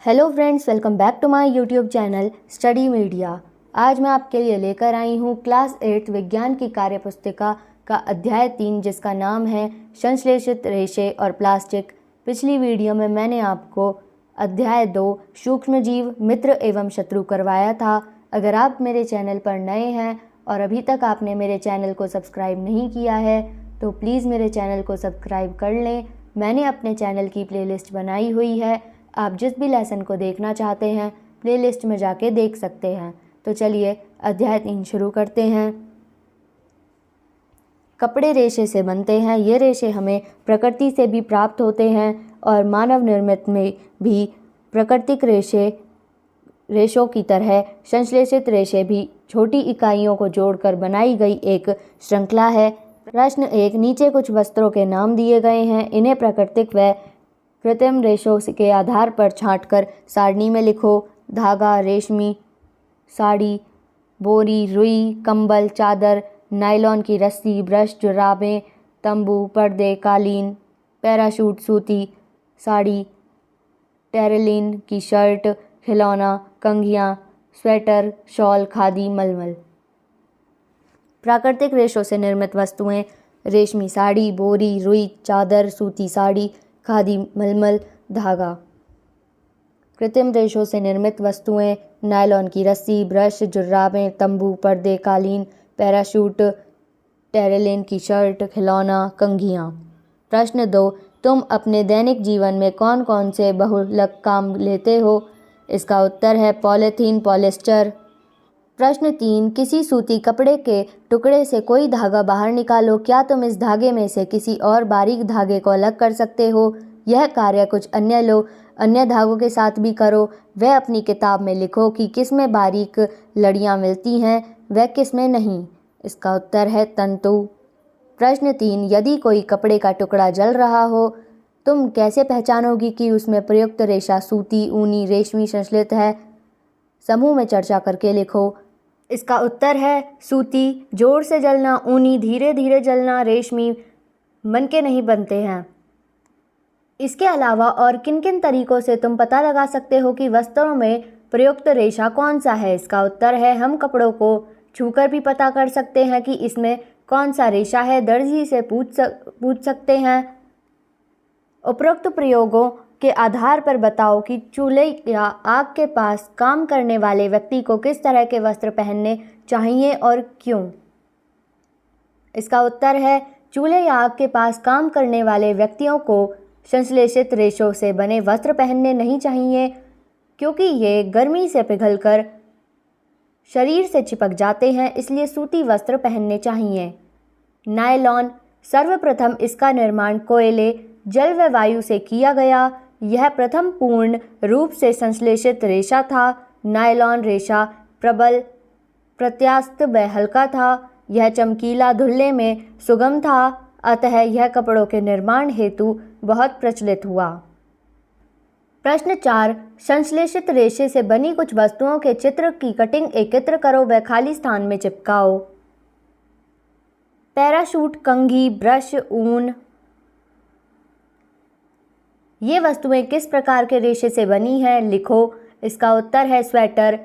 Hello friends, welcome back to my YouTube channel Study Media. आज मैं आपके लिए लेकर आई हूँ क्लास 8 विज्ञान की कार्यपुस्तिका का अध्याय 3, जिसका नाम है संश्लेषित रेशे और प्लास्टिक। पिछली वीडियो में मैंने आपको अध्याय 2 सूक्ष्मजीव मित्र एवं शत्रु करवाया था। अगर आप मेरे चैनल पर नए हैं और अभी तक आपने मेरे चैनल को सब्सक्राइब नहीं किया है तो प्लीज़ मेरे चैनल को सब्सक्राइब कर लें। मैंने अपने चैनल की प्लेलिस्ट बनाई हुई है, आप जिस भी लेसन को देखना चाहते हैं प्लेलिस्ट में जाके देख सकते हैं। तो चलिए अध्याय 3 शुरू करते हैं। कपड़े रेशे से बनते हैं। ये रेशे हमें प्रकृति से भी प्राप्त होते हैं और मानव निर्मित में भी प्राकृतिक रेशों की तरह संश्लेषित रेशे भी छोटी इकाइयों को जोड़कर बनाई गई एक श्रृंखला है। प्रश्न 1, नीचे कुछ वस्त्रों के नाम दिए गए हैं, इन्हें प्राकृतिक व कृत्रिम रेशों के आधार पर छांटकर सारणी में लिखो। धागा, रेशमी साड़ी, बोरी, रुई, कंबल, चादर, नायलॉन की रस्सी, ब्रश, जुराबें, तंबू, पर्दे, कालीन, पैराशूट, सूती साड़ी, टेरेलिन की शर्ट, खिलौना, कंघियाँ, स्वेटर, शॉल, खादी, मलमल। प्राकृतिक रेशों से निर्मित वस्तुएं: रेशमी साड़ी, बोरी, रुई, चादर, सूती साड़ी, खादी, मलमल, धागा। कृत्रिम रेशों से निर्मित वस्तुएं: नायलॉन की रस्सी, ब्रश, जुर्राबें, तंबू, पर्दे, कालीन, पैराशूट, टेरेलिन की शर्ट, खिलौना, कंघियाँ। प्रश्न 2, तुम अपने दैनिक जीवन में कौन कौन से बहुलक काम लेते हो? इसका उत्तर है पॉलीथीन, पॉलिस्टर। प्रश्न 3, किसी सूती कपड़े के टुकड़े से कोई धागा बाहर निकालो। क्या तुम इस धागे में से किसी और बारीक धागे को अलग कर सकते हो? यह कार्य कुछ अन्य धागों के साथ भी करो। वह अपनी किताब में लिखो कि किसमें बारीक लड़ियाँ मिलती हैं वह किसमें नहीं। इसका उत्तर है तंतु। प्रश्न 3, यदि कोई कपड़े का टुकड़ा जल रहा हो, तुम कैसे पहचानोगी कि उसमें प्रयुक्त रेशा सूती, ऊनी, रेशमी संश्लित है? समूह में चर्चा करके लिखो। इसका उत्तर है सूती जोर से जलना, ऊनी धीरे धीरे जलना, रेशमी मनके नहीं बनते हैं। इसके अलावा और किन किन तरीकों से तुम पता लगा सकते हो कि वस्त्रों में प्रयुक्त रेशा कौन सा है? इसका उत्तर है हम कपड़ों को छूकर भी पता कर सकते हैं कि इसमें कौन सा रेशा है। दर्जी से पूछ सकते हैं। उपरोक्त प्रयोगों के आधार पर बताओ कि चूल्हे या आग के पास काम करने वाले व्यक्ति को किस तरह के वस्त्र पहनने चाहिए और क्यों? इसका उत्तर है चूल्हे या आग के पास काम करने वाले व्यक्तियों को संश्लेषित रेशों से बने वस्त्र पहनने नहीं चाहिए, क्योंकि ये गर्मी से पिघलकर शरीर से चिपक जाते हैं, इसलिए सूती वस्त्र पहनने चाहिए। नायलॉन, सर्वप्रथम इसका निर्माण कोयले, जल व वायु से किया गया। यह प्रथम पूर्ण रूप से संश्लेषित रेशा था। नायलॉन रेशा प्रबल, प्रत्यास्थ व हल्का था। यह चमकीला, धुलने में सुगम था, अतः यह कपड़ों के निर्माण हेतु बहुत प्रचलित हुआ। प्रश्न 4, संश्लेषित रेशे से बनी कुछ वस्तुओं के चित्र की कटिंग एकत्र करो व खाली स्थान में चिपकाओ। पैराशूट, कंघी, ब्रश, ऊन। ये वस्तुएं किस प्रकार के रेशे से बनी हैं? लिखो। इसका उत्तर है स्वेटर,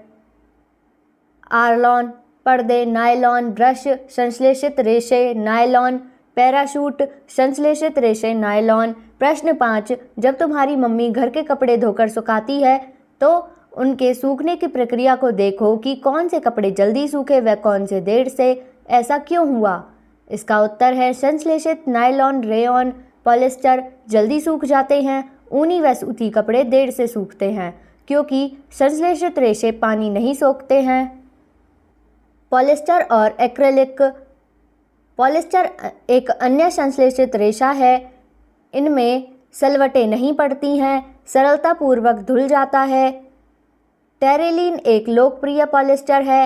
आर्लॉन, पर्दे, नायलॉन, ब्रश, संश्लेषित रेशे, नायलॉन, पैराशूट, संश्लेषित रेशे, नायलॉन। प्रश्न 5, जब तुम्हारी मम्मी घर के कपड़े धोकर सुखाती है तो उनके सूखने की प्रक्रिया को देखो कि कौन से कपड़े जल्दी सूखे व कौन से देर से। ऐसा क्यों हुआ? इसका उत्तर है संश्लेषित नायलॉन, रेयॉन, पॉलिस्टर जल्दी सूख जाते हैं। ऊनी व सूती कपड़े देर से सूखते हैं क्योंकि संश्लेषित रेशे पानी नहीं सोखते हैं। पॉलिस्टर और एक्रेलिक। पॉलिस्टर एक अन्य संश्लेषित रेशा है। इनमें सलवटें नहीं पड़ती हैं, सरलतापूर्वक धुल जाता है। टेरेलिन एक लोकप्रिय पॉलिस्टर है।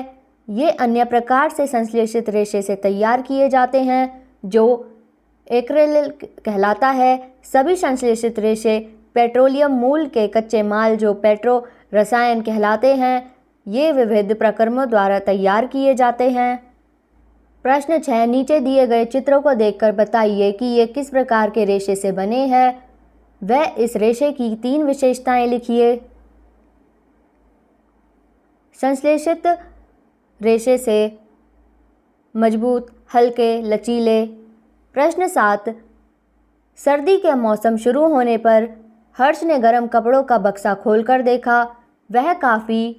ये अन्य प्रकार से संश्लेषित रेशे से तैयार किए जाते हैं जो एक्रेलिक कहलाता है। सभी संश्लेषित रेशे पेट्रोलियम मूल के कच्चे माल जो पेट्रो रसायन कहलाते हैं, ये विविध प्रक्रमों द्वारा तैयार किए जाते हैं। प्रश्न 6, नीचे दिए गए चित्रों को देखकर बताइए कि ये किस प्रकार के रेशे से बने हैं। वह इस रेशे की 3 विशेषताएं लिखिए। संश्लेषित रेशे से मजबूत, हल्के, लचीले। प्रश्न 7। सर्दी के मौसम शुरू होने पर हर्ष ने गर्म कपड़ों का बक्सा खोलकर देखा। वह काफ़ी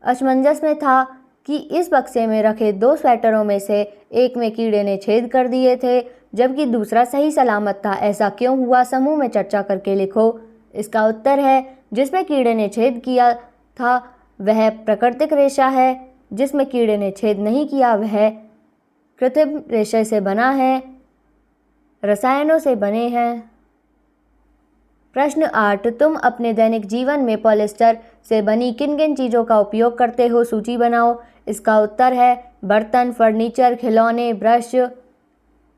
असमंजस में था कि इस बक्से में रखे 2 स्वेटरों में से एक में कीड़े ने छेद कर दिए थे, जबकि दूसरा सही सलामत था। ऐसा क्यों हुआ? समूह में चर्चा करके लिखो। इसका उत्तर है, जिसमें कीड़े ने छेद किया था वह प्राकृतिक रेशा है, जिसमें कीड़े ने छेद नहीं किया वह कृत्रिम रेशे से बना है, रसायनों से बने हैं। प्रश्न 8। तुम अपने दैनिक जीवन में पॉलिएस्टर से बनी किन किन चीज़ों का उपयोग करते हो? सूची बनाओ। इसका उत्तर है बर्तन, फर्नीचर, खिलौने, ब्रश।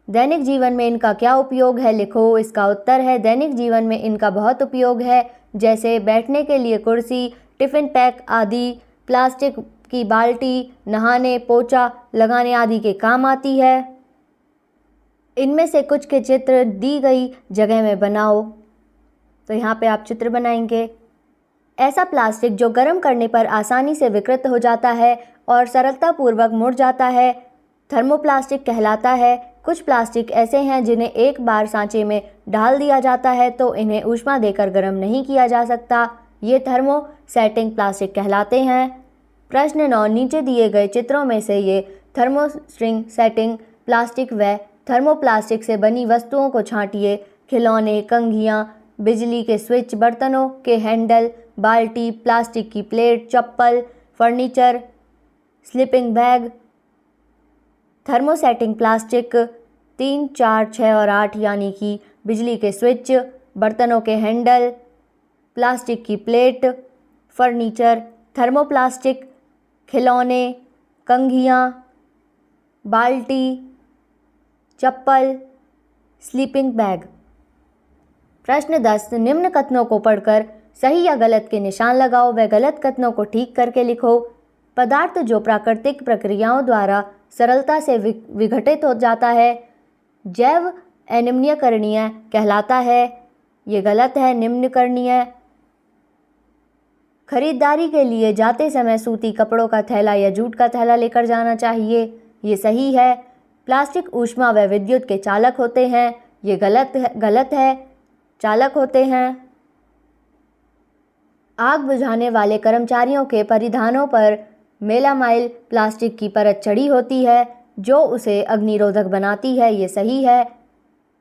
दैनिक जीवन में इनका क्या उपयोग है? लिखो। इसका उत्तर है दैनिक जीवन में इनका बहुत उपयोग है, जैसे बैठने के लिए कुर्सी, टिफ़िन पैक आदि। प्लास्टिक की बाल्टी नहाने, पोछा लगाने आदि के काम आती है। इनमें से कुछ के चित्र दी गई जगह में बनाओ। तो यहाँ पे आप चित्र बनाएंगे। ऐसा प्लास्टिक जो गर्म करने पर आसानी से विकृत हो जाता है और सरलतापूर्वक मुड़ जाता है, थर्मोप्लास्टिक कहलाता है। कुछ प्लास्टिक ऐसे हैं जिन्हें एक बार सांचे में डाल दिया जाता है तो इन्हें ऊष्मा देकर गर्म नहीं किया जा सकता। ये थर्मोसेटिंग प्लास्टिक कहलाते हैं। प्रश्न 9। नीचे दिए गए चित्रों में से ये थर्मोस्ट्रिंग सेटिंग प्लास्टिक व थर्मोप्लास्टिक से बनी वस्तुओं को छांटिए। खिलौने, कंघियाँ, बिजली के स्विच, बर्तनों के हैंडल, बाल्टी, प्लास्टिक की प्लेट, चप्पल, furniture, sleeping bag. Thermosetting plastic 3, 4, 6 और 8 यानी कि बिजली के स्विच, बर्तनों के हैंडल, प्लास्टिक की प्लेट, फर्नीचर। थर्मोप्लास्टिक खिलौने, कंघियाँ, बाल्टी, चप्पल, स्लीपिंग बैग। प्रश्न 10। निम्न कथनों को पढ़कर सही या गलत के निशान लगाओ व गलत कथनों को ठीक करके लिखो। पदार्थ जो प्राकृतिक प्रक्रियाओं द्वारा सरलता से विघटित हो जाता है जैव अनिम्नीकरणीय कहलाता है। ये गलत है। निम्नीकरणीय। खरीदारी के लिए जाते समय सूती कपड़ों का थैला या जूट का थैला लेकर जाना चाहिए। ये सही है। प्लास्टिक ऊष्मा व विद्युत के चालक होते हैं। ये गलत है। चालक होते हैं। आग बुझाने वाले कर्मचारियों के परिधानों पर मेलामाइल प्लास्टिक की परत चढ़ी होती है जो उसे अग्निरोधक बनाती है। ये सही है।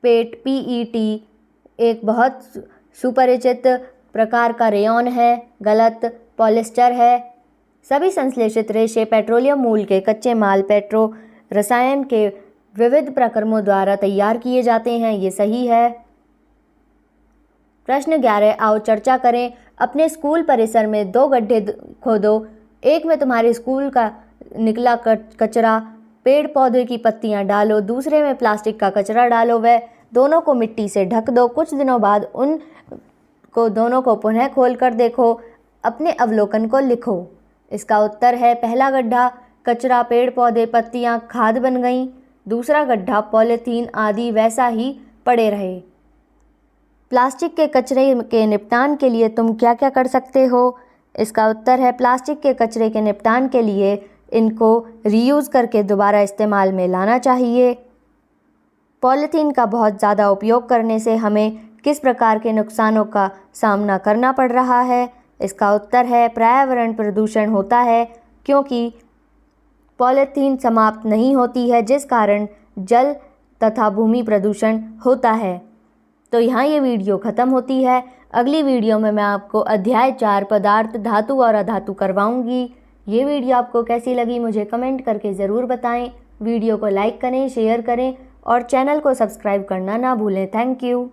पेट PET एक बहुत सुपरिचित प्रकार का रेयॉन है। गलत। पॉलिएस्टर है। सभी संश्लेषित रेशे पेट्रोलियम मूल के कच्चे माल पेट्रो रसायन के विविध प्रक्रमों द्वारा तैयार किए जाते हैं। ये सही है। प्रश्न 11। आओ चर्चा करें। अपने स्कूल परिसर में 2 गड्ढे खोदो। एक में तुम्हारे स्कूल का निकला कचरा, पेड़ पौधे की पत्तियां डालो। दूसरे में प्लास्टिक का कचरा डालो व दोनों को मिट्टी से ढक दो। कुछ दिनों बाद दोनों को पुनः खोल कर देखो। अपने अवलोकन को लिखो। इसका उत्तर है पहला गड्ढा कचरा, पेड़ पौधे, पत्तियां, खाद बन गईं। दूसरा गड्ढा पॉलीथीन आदि वैसा ही पड़े रहे। प्लास्टिक के कचरे के निपटान के लिए तुम क्या क्या कर सकते हो? इसका उत्तर है प्लास्टिक के कचरे के निपटान के लिए इनको रीयूज़ करके दोबारा इस्तेमाल में लाना चाहिए। पॉलीथीन का बहुत ज़्यादा उपयोग करने से हमें किस प्रकार के नुकसानों का सामना करना पड़ रहा है? इसका उत्तर है पर्यावरण प्रदूषण होता है, क्योंकि पॉलीथीन समाप्त नहीं होती है, जिस कारण जल तथा भूमि प्रदूषण होता है। तो यहाँ ये वीडियो ख़त्म होती है। अगली वीडियो में मैं आपको अध्याय 4 पदार्थ, धातु और अधातु करवाऊँगी। ये वीडियो आपको कैसी लगी मुझे कमेंट करके ज़रूर बताएं। वीडियो को लाइक करें, शेयर करें और चैनल को सब्सक्राइब करना ना भूलें। Thank you.